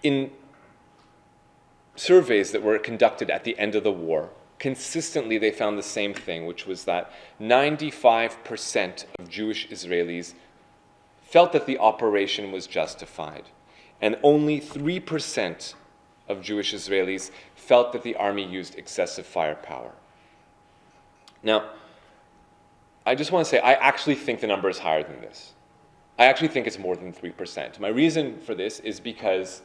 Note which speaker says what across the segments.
Speaker 1: in surveys that were conducted at the end of the war, consistently they found the same thing, which was that 95% of Jewish Israelis felt that the operation was justified, and only 3% of Jewish Israelis felt that the army used excessive firepower. Now, I just want to say, I actually think the number is higher than this. I actually think it's more than 3%. My reason for this is because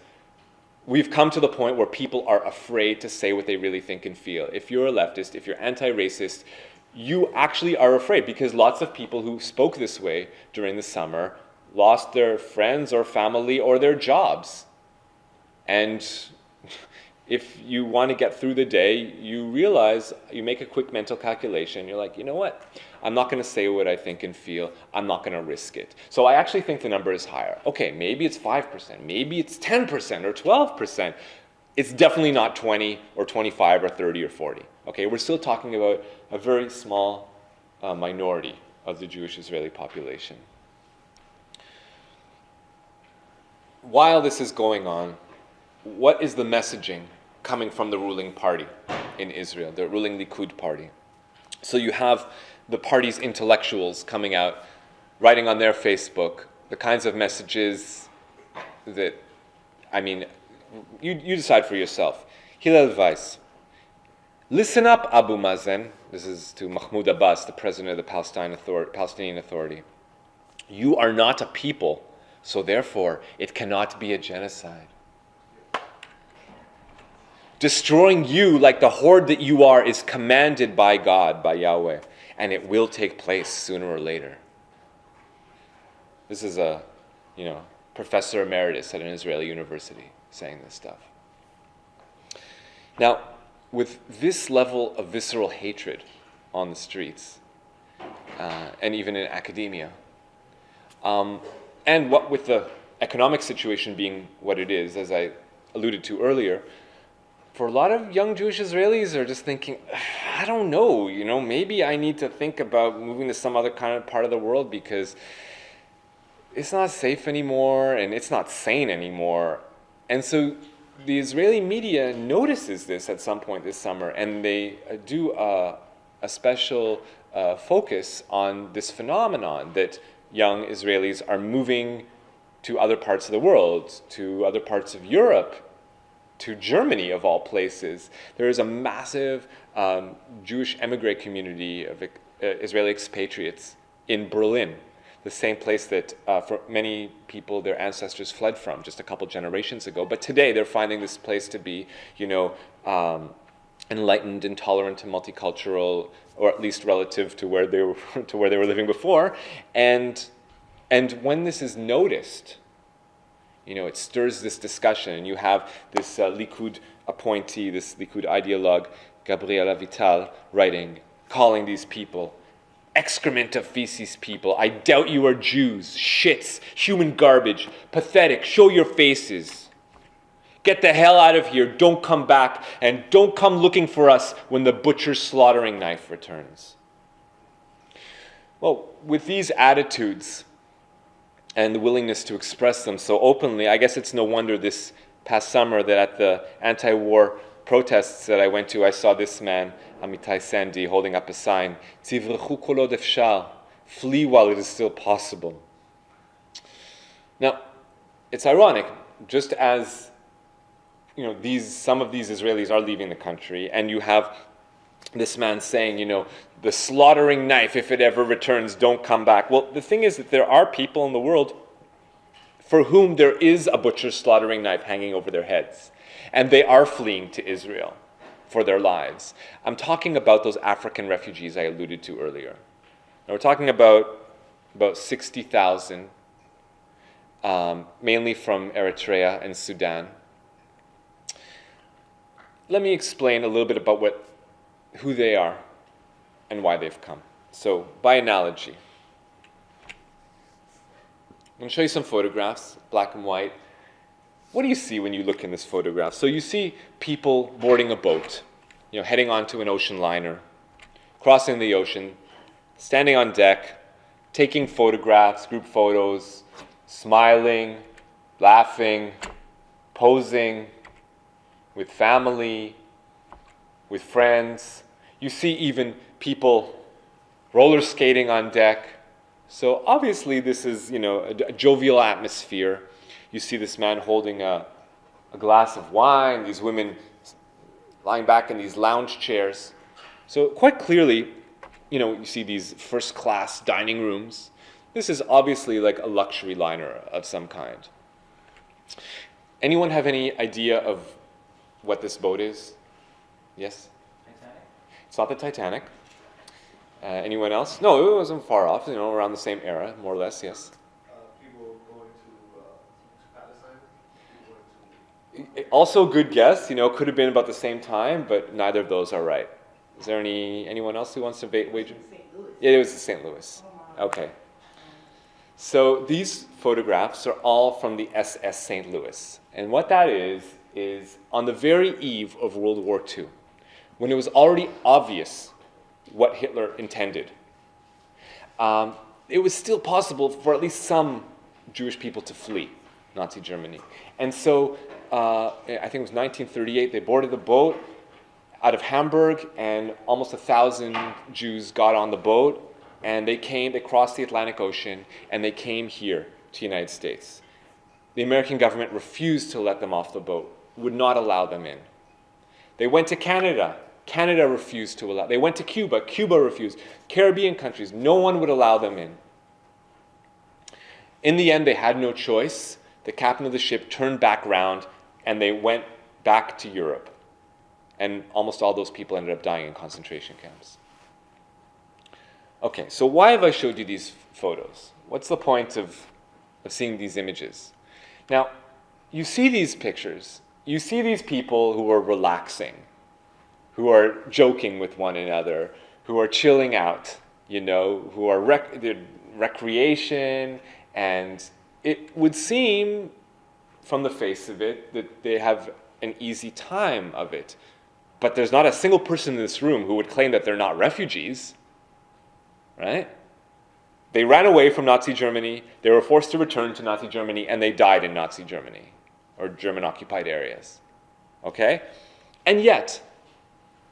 Speaker 1: we've come to the point where people are afraid to say what they really think and feel. If you're a leftist, if you're anti-racist, you actually are afraid, because lots of people who spoke this way during the summer lost their friends or family or their jobs. And if you want to get through the day, you realize, you make a quick mental calculation, you're like, you know what? I'm not going to say what I think and feel. I'm not going to risk it. So I actually think the number is higher. Okay, maybe it's 5%, maybe it's 10% or 12%. It's definitely not 20 or 25 or 30 or 40. Okay, we're still talking about a very small minority of the Jewish Israeli population. While this is going on, what is the messaging coming from the ruling party in Israel, the ruling Likud party? So you have the party's intellectuals coming out, writing on their Facebook the kinds of messages that, I mean, you decide for yourself. Hillel Weiss, listen up, Abu Mazen. This is to Mahmoud Abbas, the president of the Palestinian Authority. You are not a people, so therefore it cannot be a genocide. Destroying you like the horde that you are is commanded by God, by Yahweh, and it will take place sooner or later. This is a, professor emeritus at an Israeli university saying this stuff. Now, with this level of visceral hatred on the streets, and even in academia, and what with the economic situation being what it is, as I alluded to earlier, for a lot of young Jewish Israelis are just thinking, I don't know, maybe I need to think about moving to some other kind of part of the world because it's not safe anymore and it's not sane anymore. And so the Israeli media notices this at some point this summer, and they do a special focus on this phenomenon that young Israelis are moving to other parts of the world, to other parts of Europe, to Germany, of all places. There is a massive Jewish emigre community of Israeli expatriates in Berlin, the same place that for many people their ancestors fled from just a couple generations ago. But today they're finding this place to be, enlightened and tolerant and multicultural, or at least relative to where they were living before. And when this is noticed, it stirs this discussion, and you have this Likud appointee, this Likud ideologue, Gabriela Vital, writing, calling these people excrement of feces people. I doubt you are Jews, shits, human garbage, pathetic, show your faces. Get the hell out of here, don't come back, and don't come looking for us when the butcher's slaughtering knife returns. Well, with these attitudes and the willingness to express them so openly, I guess it's no wonder this past summer that at the anti-war protests that I went to, I saw this man, Amitai Sandy, holding up a sign, Tzivrechu kol od efshar, flee while it is still possible. Now, it's ironic, just as some of these Israelis are leaving the country, and you have this man saying, the slaughtering knife, if it ever returns, don't come back. Well, the thing is that there are people in the world for whom there is a butcher's slaughtering knife hanging over their heads, and they are fleeing to Israel for their lives. I'm talking about those African refugees I alluded to earlier. Now, we're talking about 60,000, mainly from Eritrea and Sudan. Let me explain a little bit about who they are and why they've come. So, by analogy, I'm going to show you some photographs, black and white. What do you see when you look in this photograph? So you see people boarding a boat, heading onto an ocean liner, crossing the ocean, standing on deck, taking photographs, group photos, smiling, laughing, posing with family, with friends. You see even people roller skating on deck. So obviously this is, a jovial atmosphere. You see this man holding a glass of wine, these women lying back in these lounge chairs. So quite clearly, you see these first-class dining rooms. This is obviously like a luxury liner of some kind. Anyone have any idea of what this boat is? Yes?
Speaker 2: Titanic?
Speaker 1: It's not the Titanic. Anyone else? No, it wasn't far off, around the same era, more or less, yes.
Speaker 3: People going to Palestine? People going to...
Speaker 1: Also a good guess, could have been about the same time, but neither of those are right. Is there anyone else who wants to wager?
Speaker 4: St. Louis.
Speaker 1: Yeah, it was St. Louis. Okay. So these photographs are all from the SS St. Louis. And what that is on the very eve of World War II, when it was already obvious what Hitler intended, it was still possible for at least some Jewish people to flee Nazi Germany. And so I think it was 1938, they boarded the boat out of Hamburg, and almost 1,000 Jews got on the boat, and they crossed the Atlantic Ocean, and they came here to the United States. The American government refused to let them off the boat, would not allow them in. They went to Canada. Canada refused to allow. They went to Cuba. Cuba refused. Caribbean countries, no one would allow them in. In the end, they had no choice. The captain of the ship turned back round, and they went back to Europe. And almost all those people ended up dying in concentration camps. Okay, so why have I showed you these photos? What's the point of seeing these images? Now, you see these pictures. You see these people who are relaxing, who are joking with one another, who are chilling out, who are recreation, and it would seem from the face of it that they have an easy time of it. But there's not a single person in this room who would claim that they're not refugees, right? They ran away from Nazi Germany, they were forced to return to Nazi Germany, and they died in Nazi Germany, or German-occupied areas, okay? And yet,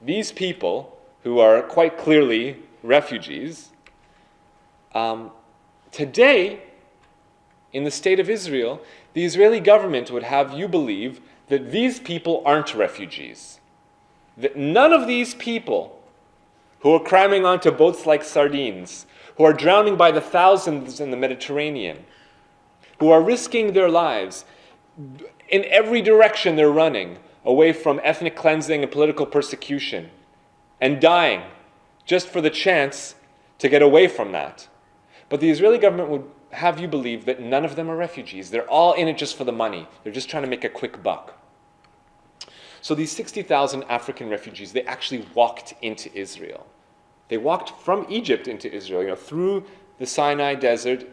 Speaker 1: these people, who are quite clearly refugees, today, in the state of Israel, the Israeli government would have you believe that these people aren't refugees. That none of these people who are cramming onto boats like sardines, who are drowning by the thousands in the Mediterranean, who are risking their lives in every direction they're running, away from ethnic cleansing and political persecution, and dying just for the chance to get away from that. But the Israeli government would have you believe that none of them are refugees. They're all in it just for the money. They're just trying to make a quick buck. So these 60,000 African refugees, they actually walked into Israel. They walked from Egypt into Israel, through the Sinai desert,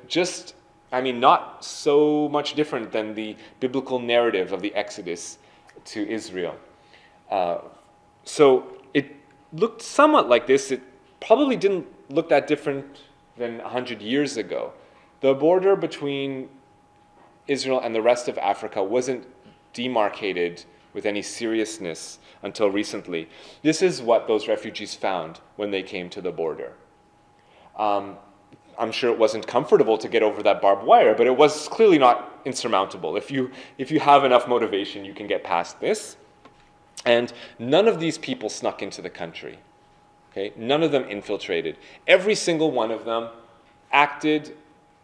Speaker 1: not so much different than the biblical narrative of the Exodus to Israel. So it looked somewhat like this. It probably didn't look that different than 100 years ago. The border between Israel and the rest of Africa wasn't demarcated with any seriousness until recently. This is what those refugees found when they came to the border. I'm sure it wasn't comfortable to get over that barbed wire, but it was clearly not insurmountable. If you have enough motivation, you can get past this. And none of these people snuck into the country. Okay? None of them infiltrated. Every single one of them acted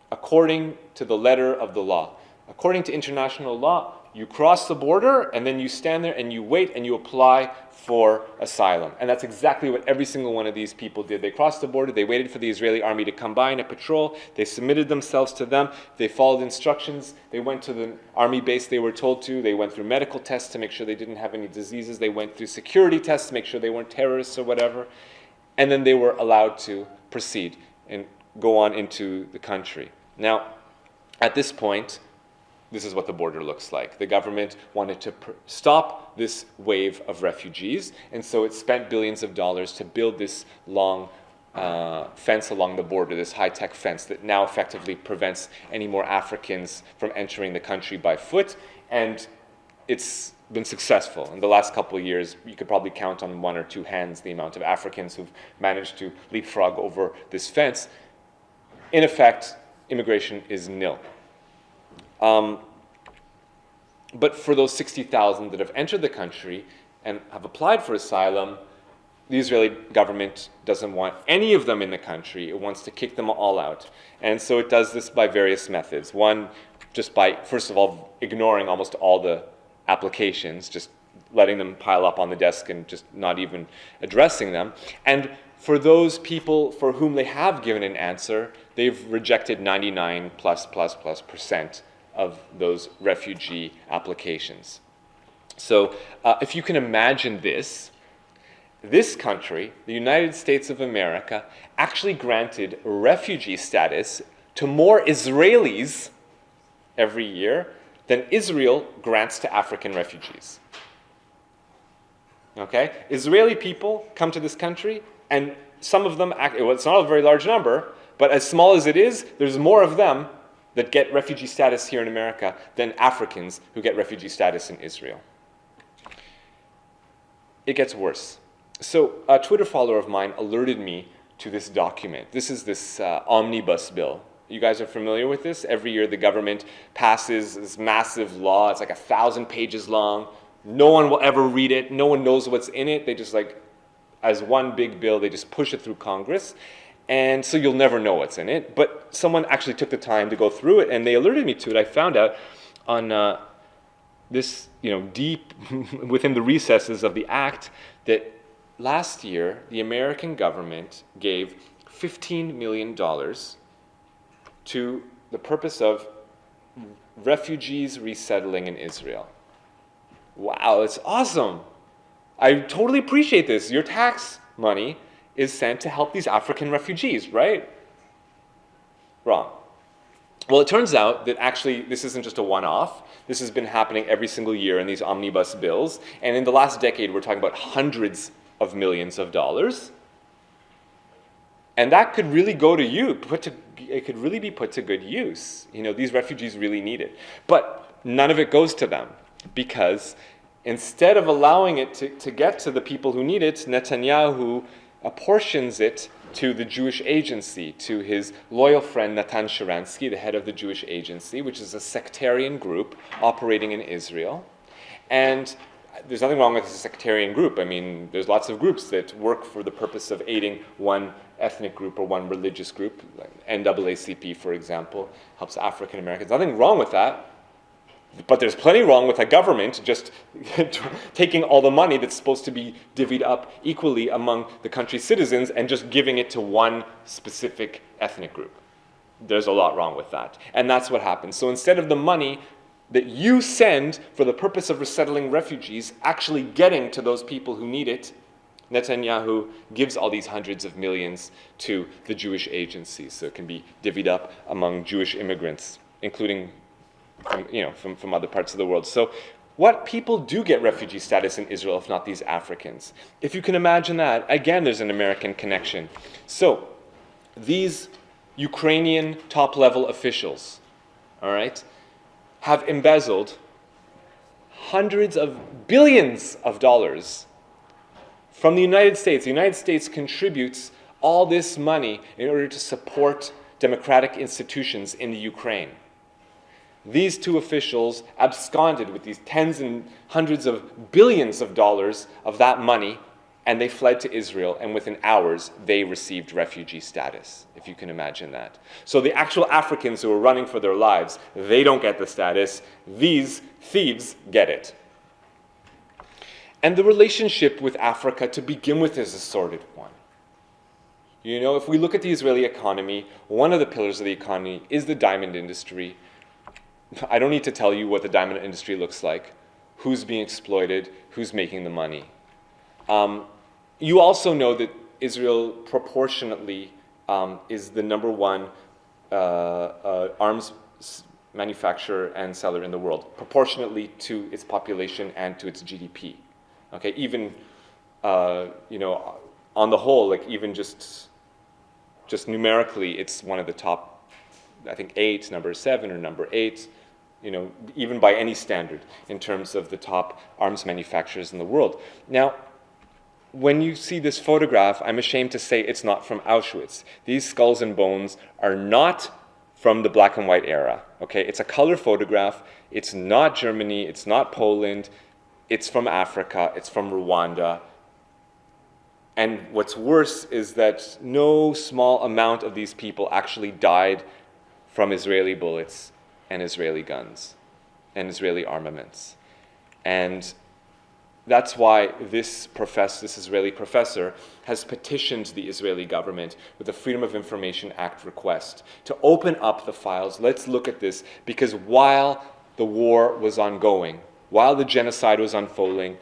Speaker 1: according to the letter of the law. According to international law, you cross the border, and then you stand there and you wait and you apply for asylum. And that's exactly what every single one of these people did. They crossed the border, they waited for the Israeli army to come by in a patrol, they submitted themselves to them, they followed instructions, they went to the army base they were told to, they went through medical tests to make sure they didn't have any diseases, they went through security tests to make sure they weren't terrorists or whatever, and then they were allowed to proceed and go on into the country. Now, at this point, this is what the border looks like. The government wanted to stop this wave of refugees, and so it spent billions of dollars to build this long fence along the border, this high-tech fence that now effectively prevents any more Africans from entering the country by foot. And it's been successful. In the last couple of years, you could probably count on one or two hands the amount of Africans who've managed to leapfrog over this fence. In effect, immigration is nil. But for those 60,000 that have entered the country and have applied for asylum, the Israeli government doesn't want any of them in the country. It wants to kick them all out. And so it does this by various methods. One, just by, first of all, ignoring almost all the applications, just letting them pile up on the desk and just not even addressing them. And for those people for whom they have given an answer, they've rejected 99+++% of those refugee applications. So if you can imagine this country, the United States of America, actually granted refugee status to more Israelis every year than Israel grants to African refugees. Okay? Israeli people come to this country, and some of them, it's not a very large number, but as small as it is, there's more of them that get refugee status here in America than Africans who get refugee status in Israel. It gets worse. So a Twitter follower of mine alerted me to this document. This is this omnibus bill. You guys are familiar with this? Every year the government passes this massive law. It's like 1,000 pages long. No one will ever read it. No one knows what's in it. They just as one big bill, they just push it through Congress. And so you'll never know what's in it. But someone actually took the time to go through it, and they alerted me to it. I found out on this, deep within the recesses of the act that last year the American government gave $15 million to the purpose of refugees resettling in Israel. Wow, that's awesome. I totally appreciate this. Your tax money is sent to help these African refugees, right? Wrong. Well, it turns out that actually this isn't just a one-off. This has been happening every single year in these omnibus bills. And in the last decade, we're talking about hundreds of millions of dollars. And that could really go to it could really be put to good use. These refugees really need it. But none of it goes to them because instead of allowing it to get to the people who need it, Netanyahu apportions it to the Jewish Agency, to his loyal friend Natan Sharansky, the head of the Jewish Agency, which is a sectarian group operating in Israel. And there's nothing wrong with a sectarian group. I mean, there's lots of groups that work for the purpose of aiding one ethnic group or one religious group. Like NAACP, for example, helps African Americans. Nothing wrong with that. But there's plenty wrong with a government just taking all the money that's supposed to be divvied up equally among the country's citizens and just giving it to one specific ethnic group. There's a lot wrong with that. And that's what happens. So instead of the money that you send for the purpose of resettling refugees actually getting to those people who need it, Netanyahu gives all these hundreds of millions to the Jewish Agency so it can be divvied up among Jewish immigrants, including from other parts of the world. So what people do get refugee status in Israel if not these Africans? If you can imagine that, again, there's an American connection. So these Ukrainian top-level officials, all right, have embezzled hundreds of billions of dollars from the United States. The United States contributes all this money in order to support democratic institutions in the Ukraine. These two officials absconded with these tens and hundreds of billions of dollars of that money, and they fled to Israel, and within hours, they received refugee status, if you can imagine that. So the actual Africans who are running for their lives, they don't get the status. These thieves get it. And the relationship with Africa, to begin with, is a sordid one. If we look at the Israeli economy, one of the pillars of the economy is the diamond industry. I don't need to tell you what the diamond industry looks like, who's being exploited, who's making the money. You also know that Israel proportionately is the number one arms manufacturer and seller in the world, proportionately to its population and to its GDP. Okay, even on the whole, even just numerically, it's one of the top, I think, 8, number 7 or number 8. even by any standard in terms of the top arms manufacturers in the world. Now, when you see this photograph, I'm ashamed to say it's not from Auschwitz. These skulls and bones are not from the black and white era, okay? It's a color photograph. It's not Germany. It's not Poland. It's from Africa. It's from Rwanda. And what's worse is that no small amount of these people actually died from Israeli bullets and Israeli guns and Israeli armaments. And that's why this Israeli professor has petitioned the Israeli government with a Freedom of Information Act request to open up the files. Let's look at this, because while the war was ongoing, while the genocide was unfolding,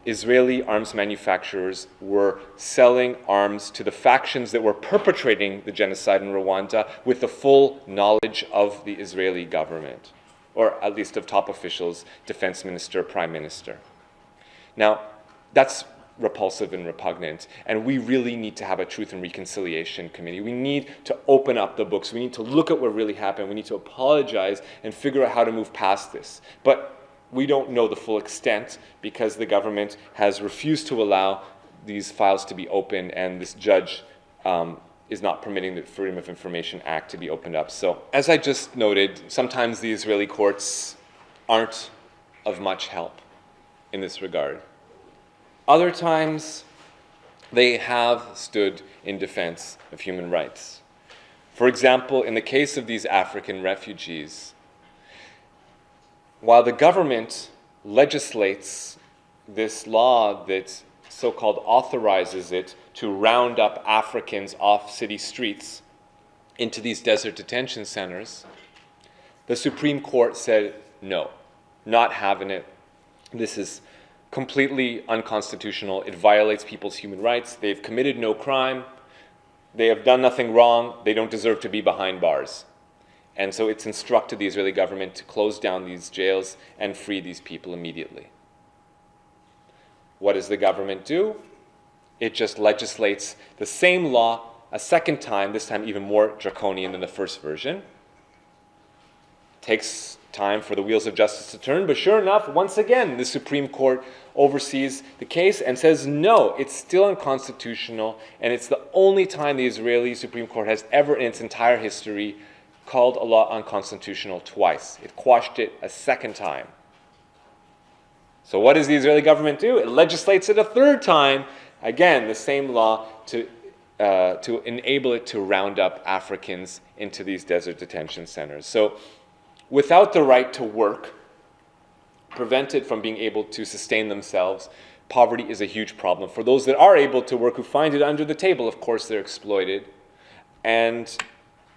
Speaker 1: Israeli arms manufacturers were selling arms to the factions that were perpetrating the genocide in Rwanda with the full knowledge of the Israeli government, or at least of top officials, defense minister, prime minister. Now, that's repulsive and repugnant, and we really need to have a Truth and Reconciliation Committee. We need to open up the books. We need to look at what really happened. We need to apologize and figure out how to move past this. But we don't know the full extent because the government has refused to allow these files to be opened, and this judge is not permitting the Freedom of Information Act to be opened up. So, as I just noted, sometimes the Israeli courts aren't of much help in this regard. Other times, they have stood in defense of human rights. For example, in the case of these African refugees, while the government legislates this law that so-called authorizes it to round up Africans off city streets into these desert detention centers, the Supreme Court said, no, not having it. This is completely unconstitutional. It violates people's human rights. They've committed no crime. They have done nothing wrong. They don't deserve to be behind bars. And so it's instructed the Israeli government to close down these jails and free these people immediately. What does the government do? It just legislates the same law a second time, this time even more draconian than the first version. Takes time for the wheels of justice to turn, but sure enough, once again, the Supreme Court oversees the case and says, no, it's still unconstitutional, and it's the only time the Israeli Supreme Court has ever in its entire history called a law unconstitutional twice. It quashed it a second time. So what does the Israeli government do? It legislates it a third time, again, the same law to enable it to round up Africans into these desert detention centers. So without the right to work, prevented from being able to sustain themselves, poverty is a huge problem. For those that are able to work, who find it under the table, of course, they're exploited. And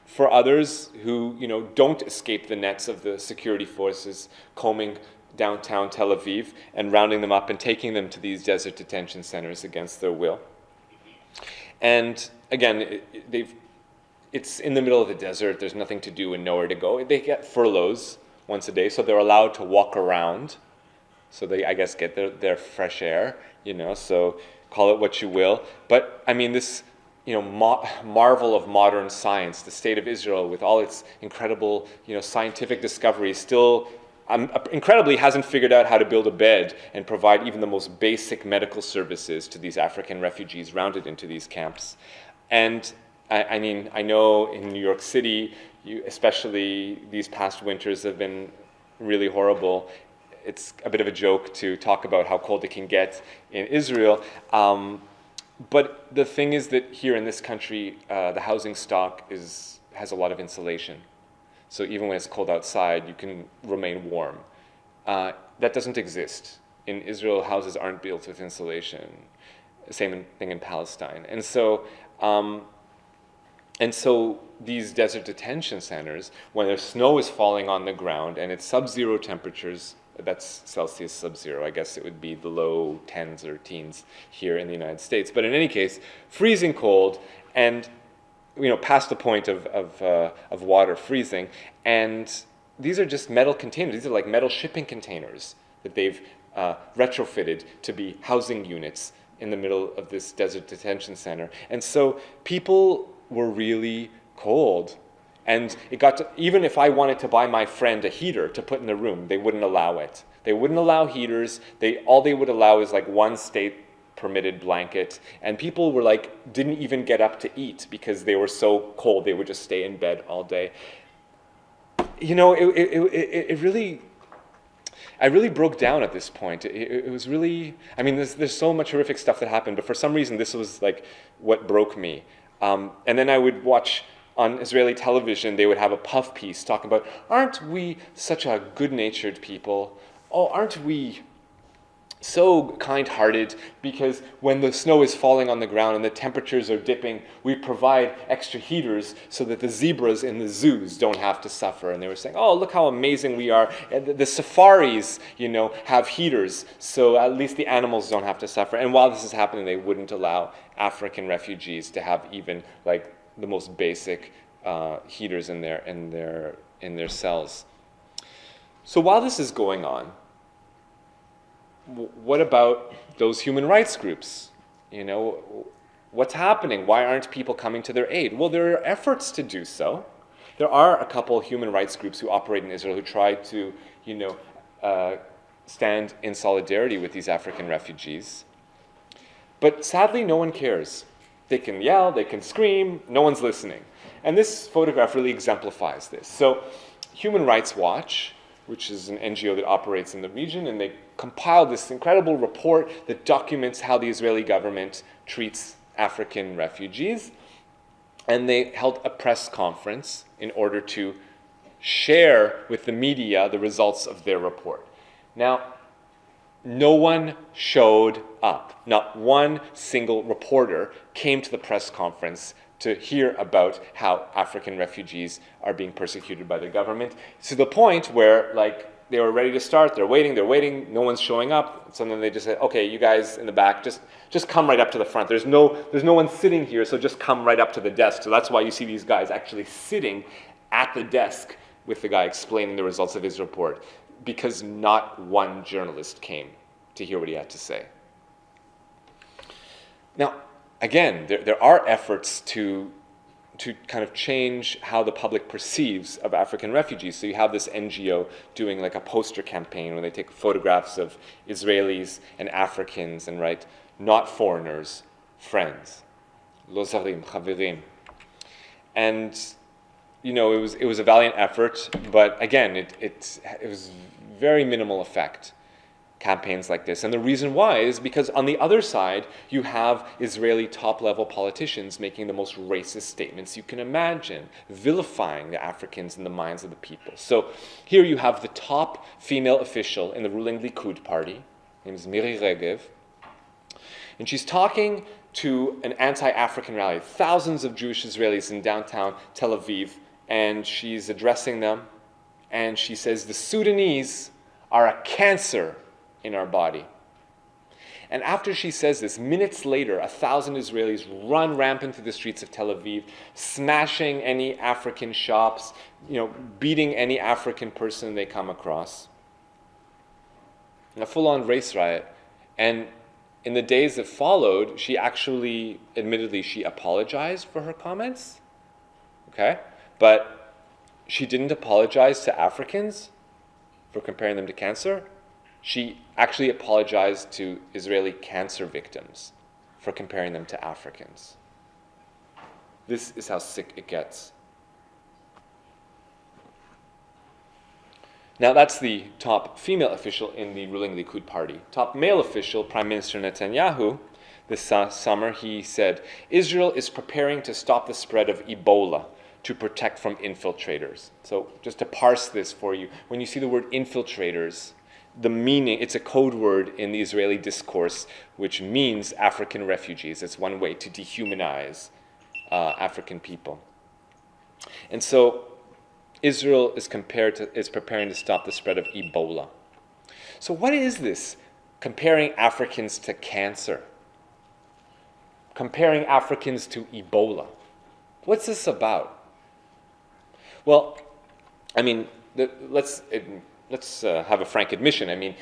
Speaker 1: for others who, don't escape the nets of the security forces combing downtown Tel Aviv and rounding them up and taking them to these desert detention centers against their will. And again, it's in the middle of the desert. There's nothing to do and nowhere to go. They get furloughs once a day, so they're allowed to walk around. So they, I guess, get their fresh air, so call it what you will. But, this, marvel of modern science, the state of Israel with all its incredible, scientific discoveries still incredibly hasn't figured out how to build a bed and provide even the most basic medical services to these African refugees rounded into these camps. And I know in New York City, especially these past winters have been really horrible. It's a bit of a joke to talk about how cold it can get in Israel. But the thing is that here in this country, the housing stock has a lot of insulation. So even when it's cold outside, you can remain warm. That doesn't exist. In Israel, houses aren't built with insulation. Same thing in Palestine. And so these desert detention centers, when the snow is falling on the ground and it's sub-zero temperatures, that's Celsius sub-zero, I guess it would be the low tens or teens here in the United States. But in any case, freezing cold and past the point of water freezing, and these are just metal containers. These are like metal shipping containers that they've retrofitted to be housing units in the middle of this desert detention center. And so people were really cold And it got to, even if I wanted to buy my friend a heater to put in the room, they wouldn't allow it. They wouldn't allow heaters. All they would allow is like one state permitted blanket. And people were like, didn't even get up to eat because they were so cold. They would just stay in bed all day. You know, it really, I really broke down at this point. It was really, I mean, there's so much horrific stuff that happened, but for some reason this was like what broke me. And then I would watch on Israeli television, they would have a puff piece talking about, aren't we such a good-natured people? Oh, aren't we so kind-hearted? Because when the snow is falling on the ground and the temperatures are dipping, we provide extra heaters so that the zebras in the zoos don't have to suffer. And they were saying, oh, look how amazing we are. And the safaris, you know, have heaters, so at least the animals don't have to suffer. And while this is happening, they wouldn't allow African refugees to have even like the most basic heaters in their cells. So while this is going on, what about those human rights groups? You know, what's happening? Why aren't people coming to their aid? Well, there are efforts to do so. There are a couple human rights groups who operate in Israel who try to, you know, stand in solidarity with these African refugees. But sadly, no one cares. They can yell, they can scream, no one's listening. And this photograph really exemplifies this. So Human Rights Watch, which is an NGO that operates in the region, and they compiled this incredible report that documents how the Israeli government treats African refugees. And they held a press conference in order to share with the media the results of their report. Now, no one showed up. Not one single reporter came to the press conference to hear about how African refugees are being persecuted by the government, to the point where, like, they were ready to start, they're waiting, no one's showing up. So then they just said, okay, you guys in the back, just come right up to the front. There's no one sitting here, so just come right up to the desk. So that's why you see these guys actually sitting at the desk with the guy explaining the results of his report, because not one journalist came to hear what he had to say. Now, again, there are efforts to kind of change how the public perceives of African refugees. So you have this NGO doing like a poster campaign where they take photographs of Israelis and Africans and write, not foreigners, friends. Lo zarim, chaverim. And, you know, it was a valiant effort, but again, it was very minimal effect, campaigns like this. And the reason why is because on the other side, you have Israeli top-level politicians making the most racist statements you can imagine, vilifying the Africans in the minds of the people. So here you have the top female official in the ruling Likud party, her name is Miri Regev, and she's talking to an anti-African rally, thousands of Jewish Israelis in downtown Tel Aviv, and she's addressing them, and she says, the Sudanese are a cancer in our body. And after she says this, minutes later, 1,000 Israelis run rampant through the streets of Tel Aviv, smashing any African shops, you know, beating any African person they come across. A full-on race riot. And in the days that followed, she actually, admittedly, she apologized for her comments, okay? But she didn't apologize to Africans for comparing them to cancer. She actually apologized to Israeli cancer victims for comparing them to Africans. This is how sick it gets. Now that's the top female official in the ruling Likud party. Top male official, Prime Minister Netanyahu, this summer he said, Israel is preparing to stop the spread of Ebola to protect from infiltrators. So just to parse this for you, when you see the word infiltrators, the meaning, it's a code word in the Israeli discourse, which means African refugees. It's one way to dehumanize African people. And so Israel is preparing to stop the spread of Ebola. So what is this? Comparing Africans to cancer. Comparing Africans to Ebola. What's this about? Well, I mean, let's have a frank admission. I mean,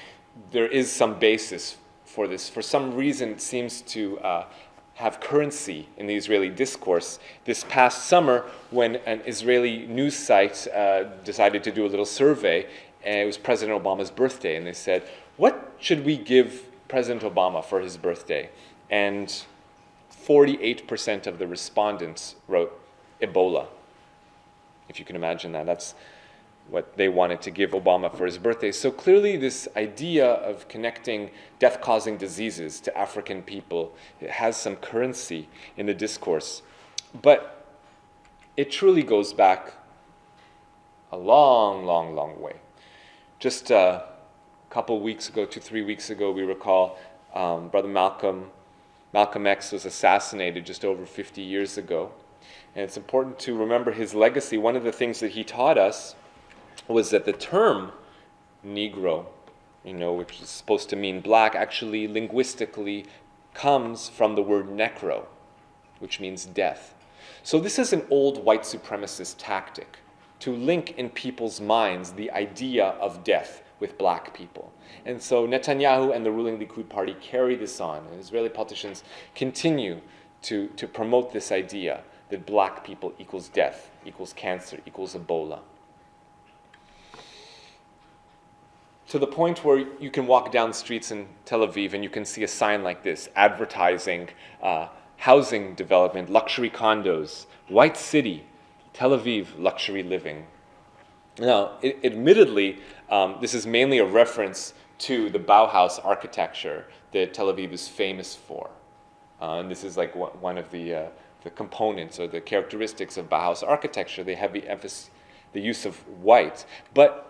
Speaker 1: there is some basis for this. For some reason, it seems to have currency in the Israeli discourse. This past summer, when an Israeli news site decided to do a little survey, and it was President Obama's birthday, and they said, what should we give President Obama for his birthday? And 48% of the respondents wrote Ebola. If you can imagine that, that's what they wanted to give Obama for his birthday. So clearly this idea of connecting death-causing diseases to African people, it has some currency in the discourse. But it truly goes back a long, long, long way. Just a couple weeks ago, 2-3 weeks ago, we recall Brother Malcolm X was assassinated just over 50 years ago. And it's important to remember his legacy. One of the things that he taught us was that the term Negro, which is supposed to mean black, actually linguistically comes from the word necro, which means death. So this is an old white supremacist tactic to link in people's minds the idea of death with black people. And so Netanyahu and the ruling Likud party carry this on, and Israeli politicians continue to promote this idea that black people equals death, equals cancer, equals Ebola. To the point where you can walk down the streets in Tel Aviv and you can see a sign like this, advertising housing development, luxury condos, white city, Tel Aviv, luxury living. Now, admittedly, this is mainly a reference to the Bauhaus architecture that Tel Aviv is famous for. And this is like one of the components or the characteristics of Bauhaus architecture. They have the use of white. But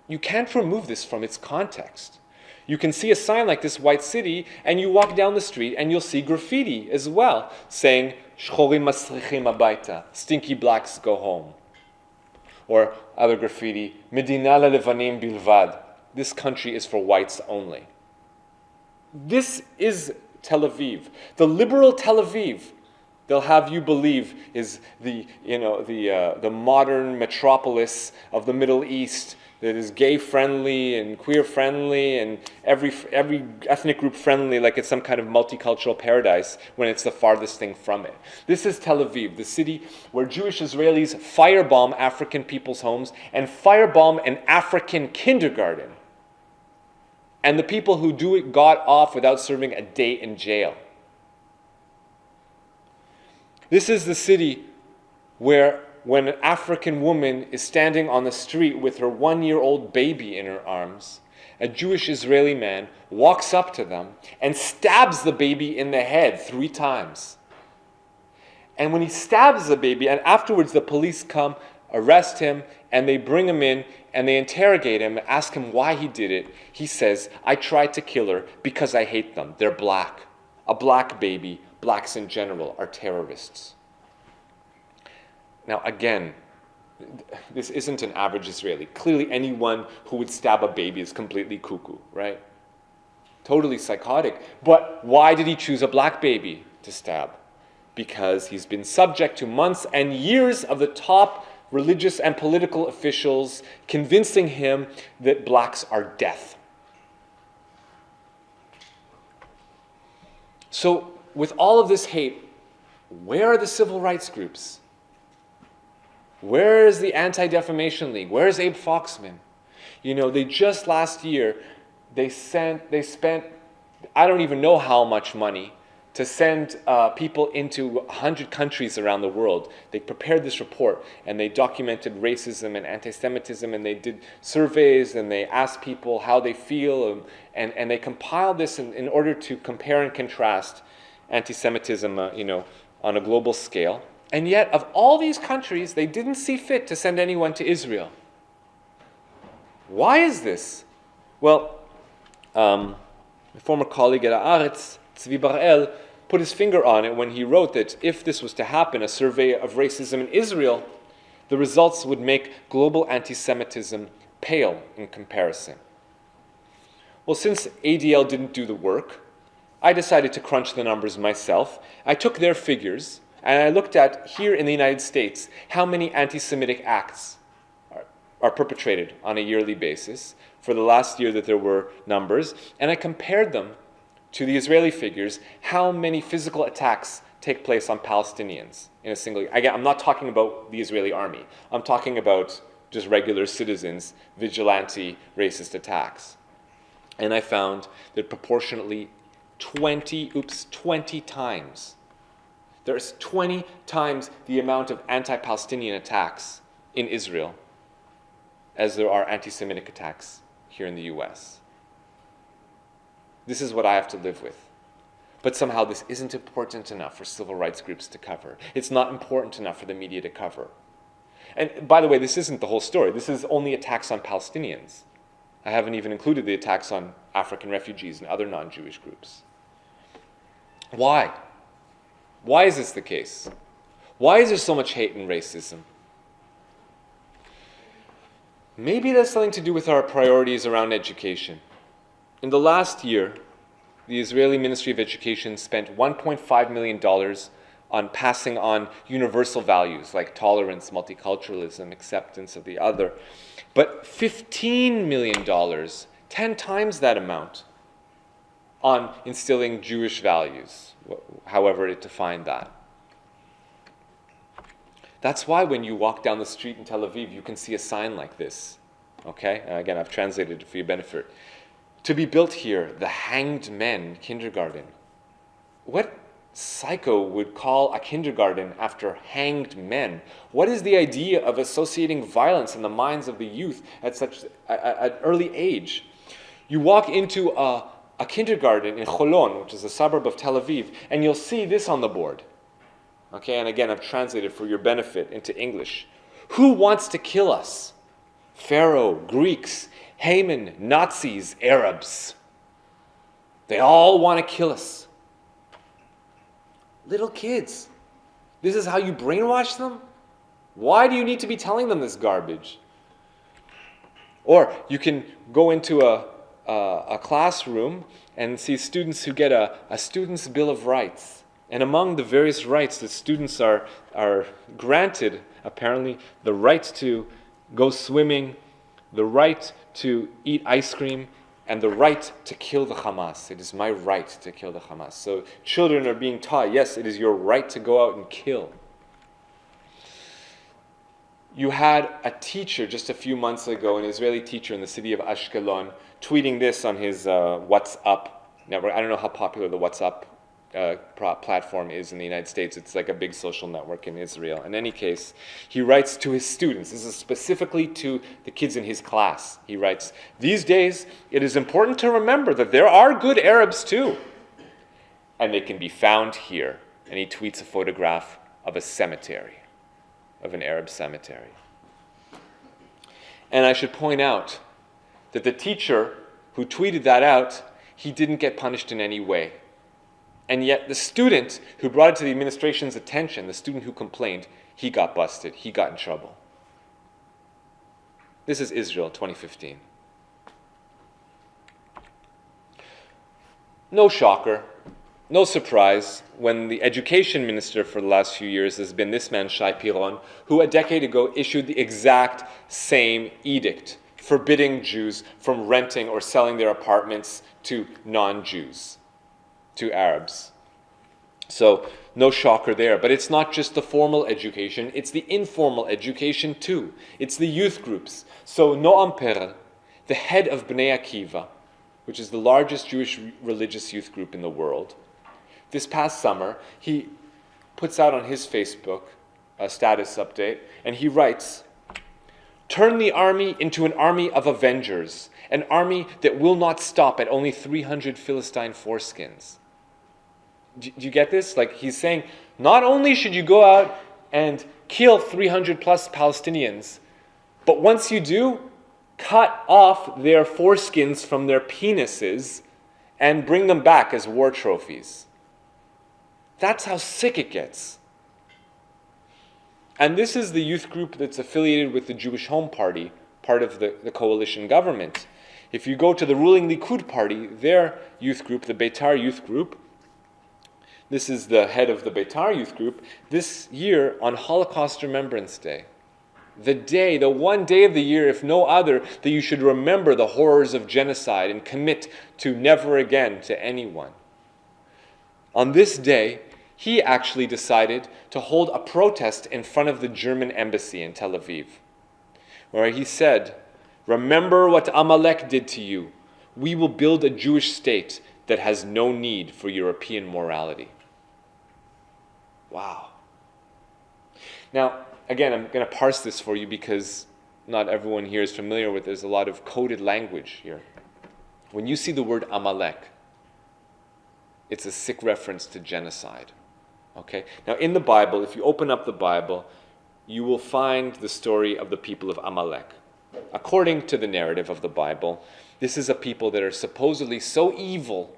Speaker 1: you can't remove this from its context. You can see a sign like this, white city, and you walk down the street and you'll see graffiti as well, saying, Shchorim masrichim habayta, stinky blacks go home. Or other graffiti, Medina lelevanim bilvad, this country is for whites only. This is Tel Aviv. The liberal Tel Aviv, they'll have you believe, is the modern metropolis of the Middle East, that is gay-friendly and queer-friendly and every ethnic group friendly, like it's some kind of multicultural paradise, when it's the farthest thing from it. This is Tel Aviv, the city where Jewish Israelis firebomb African people's homes and firebomb an African kindergarten. And the people who do it got off without serving a day in jail. This is the city where when an African woman is standing on the street with her 1-year-old baby in her arms, a Jewish Israeli man walks up to them and stabs the baby in the head 3 times. And when he stabs the baby, and afterwards the police come, arrest him, and they bring him in, and they interrogate him, ask him why he did it, he says, I tried to kill her because I hate them. They're black. A black baby, blacks in general, are terrorists. Now, again, this isn't an average Israeli. Clearly, anyone who would stab a baby is completely cuckoo, right? Totally psychotic. But why did he choose a black baby to stab? Because he's been subject to months and years of the top religious and political officials convincing him that blacks are death. So, with all of this hate, where are the civil rights groups? Where is the Anti-Defamation League? Where is Abe Foxman? They just last year, they spent, I don't even know how much money to send people into 100 countries around the world. They prepared this report, and they documented racism and anti-Semitism, and they did surveys, and they asked people how they feel, and they compiled this in order to compare and contrast anti-Semitism, on a global scale. And yet, of all these countries, they didn't see fit to send anyone to Israel. Why is this? Well, a former colleague at Haaretz, Tzvi Bar-El, put his finger on it when he wrote that if this was to happen, a survey of racism in Israel, the results would make global anti-Semitism pale in comparison. Well, since ADL didn't do the work, I decided to crunch the numbers myself. I took their figures, and I looked at, here in the United States, how many anti-Semitic acts are perpetrated on a yearly basis for the last year that there were numbers, and I compared them to the Israeli figures how many physical attacks take place on Palestinians in a single year. Again, I'm not talking about the Israeli army. I'm talking about just regular citizens, vigilante, racist attacks. And I found that proportionately 20 times. There's 20 times the amount of anti-Palestinian attacks in Israel as there are anti-Semitic attacks here in the US. This is what I have to live with. But somehow this isn't important enough for civil rights groups to cover. It's not important enough for the media to cover. And by the way, this isn't the whole story. This is only attacks on Palestinians. I haven't even included the attacks on African refugees and other non-Jewish groups. Why? Why is this the case? Why is there so much hate and racism? Maybe it has something to do with our priorities around education. In the last year, the Israeli Ministry of Education spent $1.5 million on passing on universal values like tolerance, multiculturalism, acceptance of the other. But $15 million, 10 times that amount, on instilling Jewish values, however it defined that. That's why when you walk down the street in Tel Aviv, you can see a sign like this. Okay? And again, I've translated it for your benefit. To be built here, the Hanged Men Kindergarten. What psycho would call a kindergarten after hanged men? What is the idea of associating violence in the minds of the youth at such an early age? You walk into a kindergarten in Holon, which is a suburb of Tel Aviv, and you'll see this on the board. Okay, and again, I've translated for your benefit into English. Who wants to kill us? Pharaoh, Greeks, Haman, Nazis, Arabs. They all want to kill us. Little kids. This is how you brainwash them? Why do you need to be telling them this garbage? Or you can go into a classroom and see students who get a student's Bill of Rights. And among the various rights that students are granted, apparently, the right to go swimming, the right to eat ice cream, and the right to kill the Hamas. It is my right to kill the Hamas. So children are being taught, yes, it is your right to go out and kill. You had a teacher just a few months ago, an Israeli teacher in the city of Ashkelon, tweeting this on his WhatsApp network. I don't know how popular the WhatsApp platform is in the United States. It's like a big social network in Israel. In any case, he writes to his students. This is specifically to the kids in his class. He writes, "These days, it is important to remember that there are good Arabs too, and they can be found here." And he tweets a photograph of a cemetery, of an Arab cemetery. And I should point out that the teacher who tweeted that out, he didn't get punished in any way. And yet the student who brought it to the administration's attention, the student who complained, he got busted. He got in trouble. This is Israel, 2015. No shocker, no surprise, when the education minister for the last few years has been this man, Shai Piron, who a decade ago issued the exact same edict forbidding Jews from renting or selling their apartments to non-Jews, to Arabs. So no shocker there. But it's not just the formal education, it's the informal education too. It's the youth groups. So Noam Perel, the head of Bnei Akiva, which is the largest Jewish religious youth group in the world, this past summer, he puts out on his Facebook a status update, and he writes, "Turn the army into an army of avengers, an army that will not stop at only 300 Philistine foreskins." Do you get this? Like, he's saying, not only should you go out and kill 300 plus Palestinians, but once you do, cut off their foreskins from their penises and bring them back as war trophies. That's how sick it gets. And this is the youth group that's affiliated with the Jewish Home Party, part of the coalition government. If you go to the ruling Likud party, their youth group, the Beitar youth group, this is the head of the Beitar youth group, this year on Holocaust Remembrance Day, the one day of the year, if no other, that you should remember the horrors of genocide and commit to never again to anyone. On this day, he actually decided to hold a protest in front of the German embassy in Tel Aviv, where he said, "Remember what Amalek did to you. We will build a Jewish state that has no need for European morality." Wow. Now, again, I'm going to parse this for you because not everyone here is familiar with, there's a lot of coded language here. When you see the word Amalek, it's a sick reference to genocide. Okay? Now, in the Bible, if you open up the Bible, you will find the story of the people of Amalek. According to the narrative of the Bible, this is a people that are supposedly so evil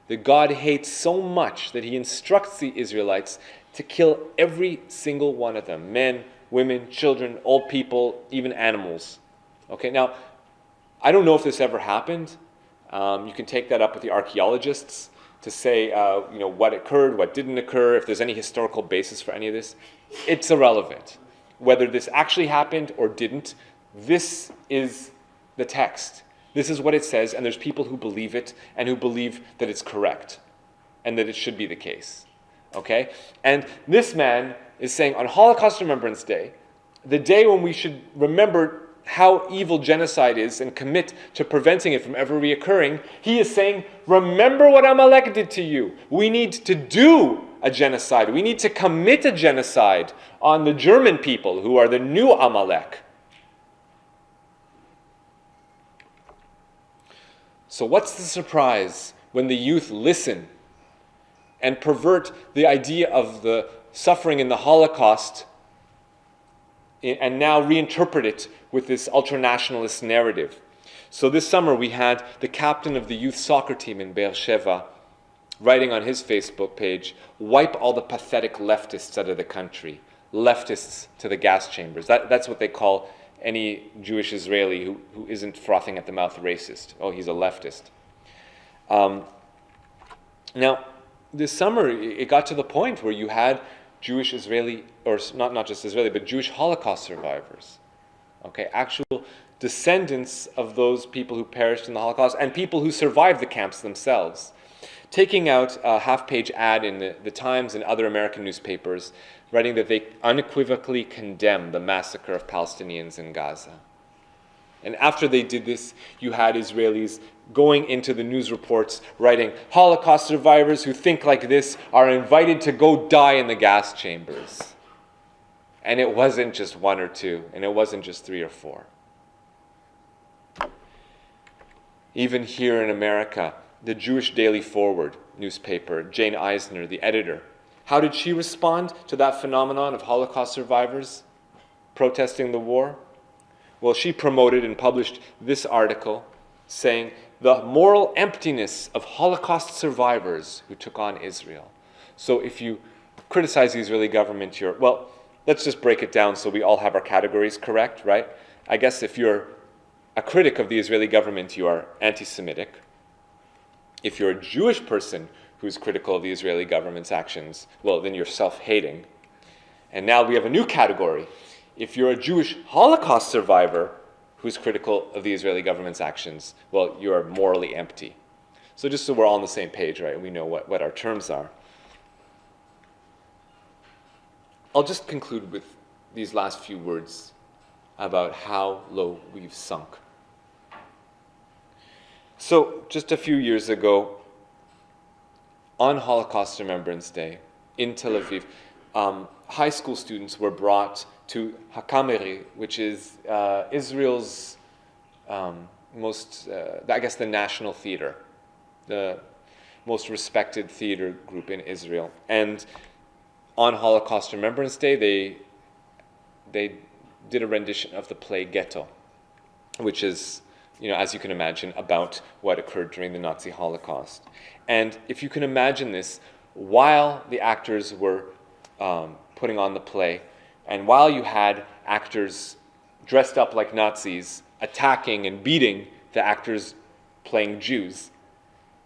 Speaker 1: that God hates so much that he instructs the Israelites to kill every single one of them. Men, women, children, old people, even animals. Okay, now, I don't know if this ever happened. You can take that up with the archaeologists to say, what occurred, what didn't occur, if there's any historical basis for any of this. It's irrelevant. Whether this actually happened or didn't, this is the text. This is what it says, and there's people who believe it and who believe that it's correct and that it should be the case. Okay? And this man is saying on Holocaust Remembrance Day, the day when we should remember how evil genocide is and commit to preventing it from ever reoccurring, he is saying, remember what Amalek did to you. We need to do a genocide. We need to commit a genocide on the German people who are the new Amalek. So what's the surprise when the youth listen and pervert the idea of the suffering in the Holocaust and now reinterpret it with this ultranationalist narrative? So this summer we had the captain of the youth soccer team in Beersheba writing on his Facebook page, "Wipe all the pathetic leftists out of the country. Leftists to the gas chambers." That's what they call any Jewish Israeli who isn't frothing at the mouth racist. Oh, he's a leftist. Now, this summer, it got to the point where you had Jewish Israeli, or not just Israeli, but Jewish Holocaust survivors. Okay, actual descendants of those people who perished in the Holocaust and people who survived the camps themselves, taking out a half-page ad in the Times and other American newspapers, writing that they unequivocally condemn the massacre of Palestinians in Gaza. And after they did this, you had Israelis going into the news reports writing, "Holocaust survivors who think like this are invited to go die in the gas chambers." And it wasn't just one or two, and it wasn't just three or four. Even here in America, the Jewish Daily Forward newspaper, Jane Eisner, the editor, how did she respond to that phenomenon of Holocaust survivors protesting the war? Well, she promoted and published this article saying, "The moral emptiness of Holocaust survivors who took on Israel." So if you criticize the Israeli government, let's just break it down so we all have our categories correct, right? I guess if you're a critic of the Israeli government, you are anti-Semitic. If you're a Jewish person who's critical of the Israeli government's actions, well, then you're self-hating. And now we have a new category. If you're a Jewish Holocaust survivor who's critical of the Israeli government's actions, well, you're morally empty. So just so we're all on the same page, right? We know what our terms are. I'll just conclude with these last few words about how low we've sunk. So just a few years ago, on Holocaust Remembrance Day in Tel Aviv, high school students were brought to Hakameri, which is Israel's the national theater, the most respected theater group in Israel. And on Holocaust Remembrance Day, they did a rendition of the play Ghetto, which is, as you can imagine, about what occurred during the Nazi Holocaust. And if you can imagine this, while the actors were putting on the play, and while you had actors dressed up like Nazis attacking and beating the actors playing Jews,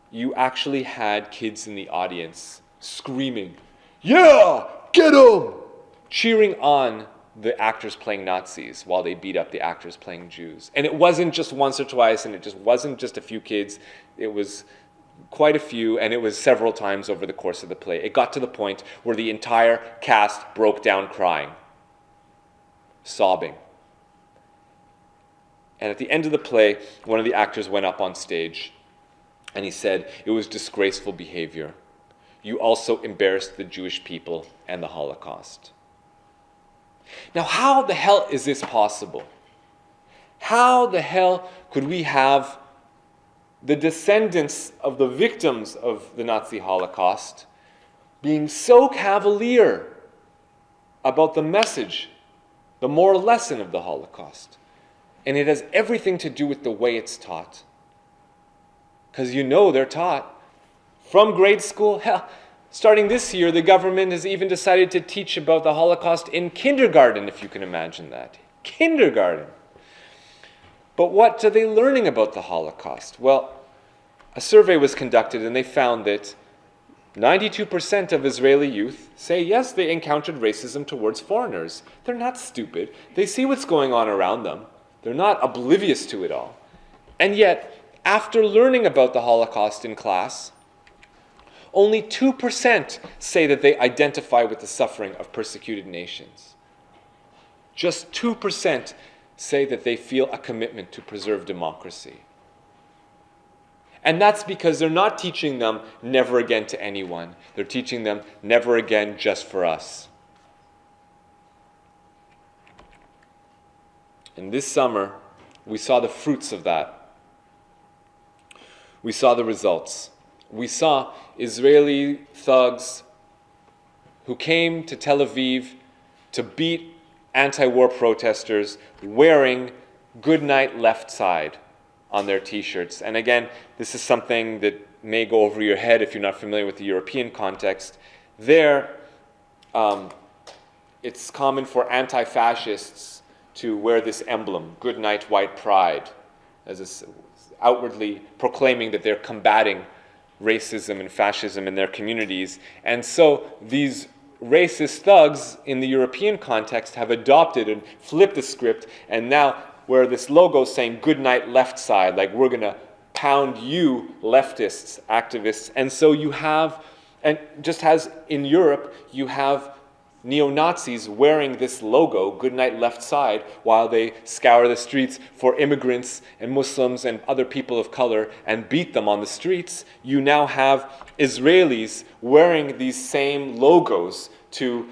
Speaker 1: you actually had kids in the audience screaming, "Yeah, get 'em!" cheering on the actors playing Nazis while they beat up the actors playing Jews. And it wasn't just once or twice, and it just wasn't just a few kids. It was quite a few, and it was several times over the course of the play. It got to the point where the entire cast broke down crying, sobbing. And at the end of the play, one of the actors went up on stage and he said, "It was disgraceful behavior. You also embarrassed the Jewish people and the Holocaust." Now, how the hell is this possible? How the hell could we have the descendants of the victims of the Nazi Holocaust being so cavalier about the message, the moral lesson of the Holocaust? And it has everything to do with the way it's taught. Because they're taught from grade school. Hell, starting this year, the government has even decided to teach about the Holocaust in kindergarten, if you can imagine that. Kindergarten. But what are they learning about the Holocaust? Well, a survey was conducted and they found that 92% of Israeli youth say, yes, they encountered racism towards foreigners. They're not stupid. They see what's going on around them. They're not oblivious to it all. And yet, after learning about the Holocaust in class, only 2% say that they identify with the suffering of persecuted nations. Just 2% say that they feel a commitment to preserve democracy. And that's because they're not teaching them never again to anyone. They're teaching them never again just for us. And this summer, we saw the fruits of that. We saw the results. We saw Israeli thugs who came to Tel Aviv to beat anti-war protesters wearing "Good Night Left Side" on their t-shirts. And again, this is something that may go over your head if you're not familiar with the European context. There, it's common for anti-fascists to wear this emblem, "Good Night White Pride," as outwardly proclaiming that they're combating racism and fascism in their communities. And so these racist thugs in the European context have adopted and flipped the script and now wear this logo saying "Good Night Left Side," like we're going to pound you leftists, activists. And so you have, and just as in Europe, you have neo-Nazis wearing this logo, "Good Night Left Side," while they scour the streets for immigrants and Muslims and other people of color and beat them on the streets. You now have Israelis wearing these same logos to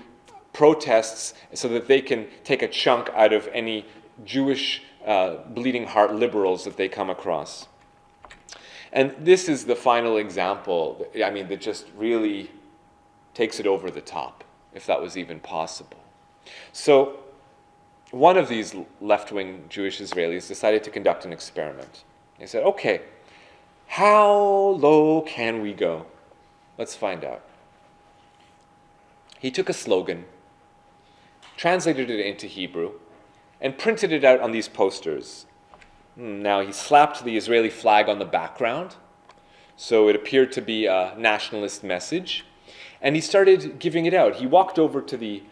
Speaker 1: protests so that they can take a chunk out of any Jewish bleeding heart liberals that they come across. And this is the final example, that just really takes it over the top, if that was even possible. So one of these left-wing Jewish Israelis decided to conduct an experiment. He said, okay, how low can we go? Let's find out. He took a slogan, translated it into Hebrew, and printed it out on these posters. Now he slapped the Israeli flag on the background, so it appeared to be a nationalist message. And he started giving it out. He walked over to the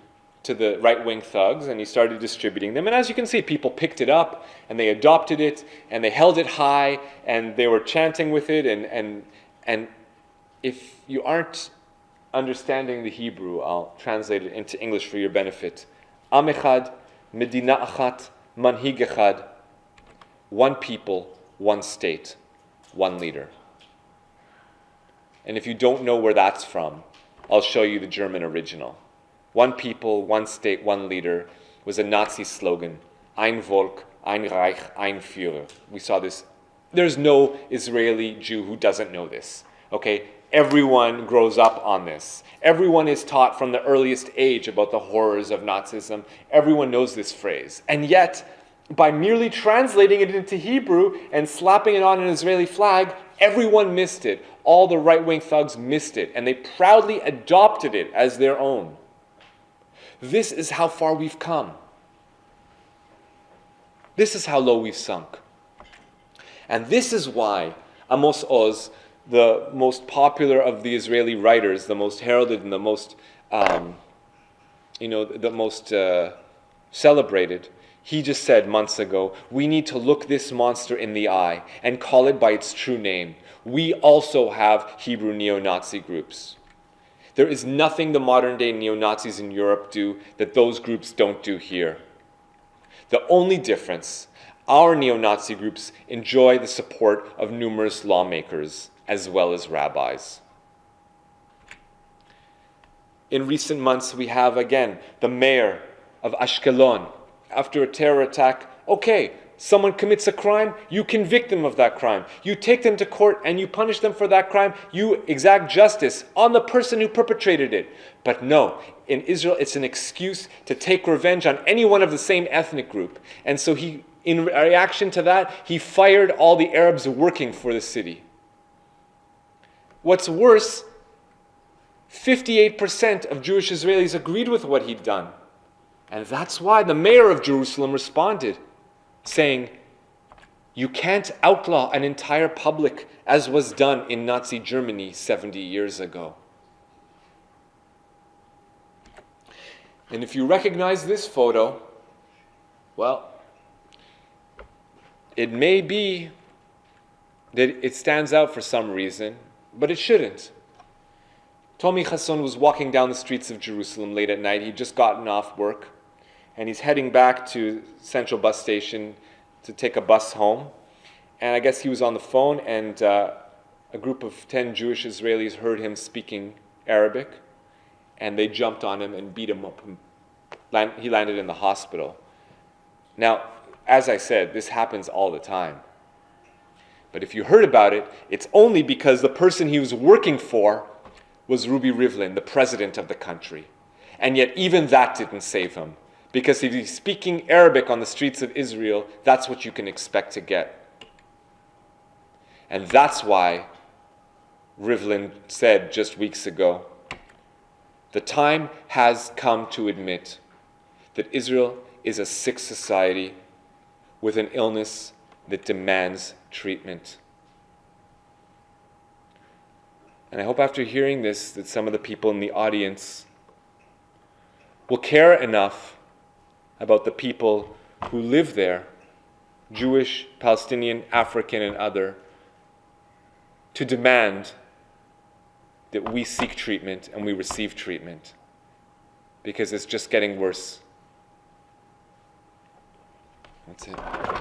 Speaker 1: right-wing thugs and he started distributing them. And as you can see, people picked it up and they adopted it and they held it high and they were chanting with it. And if you aren't understanding the Hebrew, I'll translate it into English for your benefit. Am echad, medina achat, manhig echad. One people, one state, one leader. And if you don't know where that's from, I'll show you the German original. One people, one state, one leader was a Nazi slogan. Ein Volk, ein Reich, ein Führer. We saw this. There's no Israeli Jew who doesn't know this. Okay? Everyone grows up on this. Everyone is taught from the earliest age about the horrors of Nazism. Everyone knows this phrase. And yet, by merely translating it into Hebrew and slapping it on an Israeli flag, everyone missed it. All the right-wing thugs missed it, and they proudly adopted it as their own. This is how far we've come. This is how low we've sunk. And this is why Amos Oz, the most popular of the Israeli writers, the most heralded and the most, celebrated, he just said months ago, we need to look this monster in the eye and call it by its true name. we also have Hebrew neo-Nazi groups. There is nothing the modern-day neo-Nazis in Europe do that those groups don't do here. The only difference, our neo-Nazi groups enjoy the support of numerous lawmakers as well as rabbis. In recent months, we have, again, the mayor of Ashkelon. After a terror attack, okay, someone commits a crime, you convict them of that crime. You take them to court and you punish them for that crime. You exact justice on the person who perpetrated it. But no, in Israel, it's an excuse to take revenge on anyone of the same ethnic group. And so in reaction to that, he fired all the Arabs working for the city. What's worse, 58% of Jewish Israelis agreed with what he'd done. And that's why the mayor of Jerusalem responded, saying, you can't outlaw an entire public as was done in Nazi Germany 70 years ago. And if you recognize this photo, well, it may be that it stands out for some reason, but it shouldn't. Tommy Chasson was walking down the streets of Jerusalem late at night. He'd just gotten off work, and he's heading back to Central Bus Station to take a bus home. And I guess he was on the phone, and a group of 10 Jewish Israelis heard him speaking Arabic, and they jumped on him and beat him up. He landed in the hospital. Now, as I said, this happens all the time. But if you heard about it, it's only because the person he was working for was Ruby Rivlin, the president of the country. And yet even that didn't save him. Because if he's speaking Arabic on the streets of Israel, that's what you can expect to get. And that's why Rivlin said just weeks ago, the time has come to admit that Israel is a sick society with an illness that demands treatment. And I hope after hearing this that some of the people in the audience will care enough about the people who live there, Jewish, Palestinian, African, and other, to demand that we seek treatment and we receive treatment, because it's just getting worse. That's it.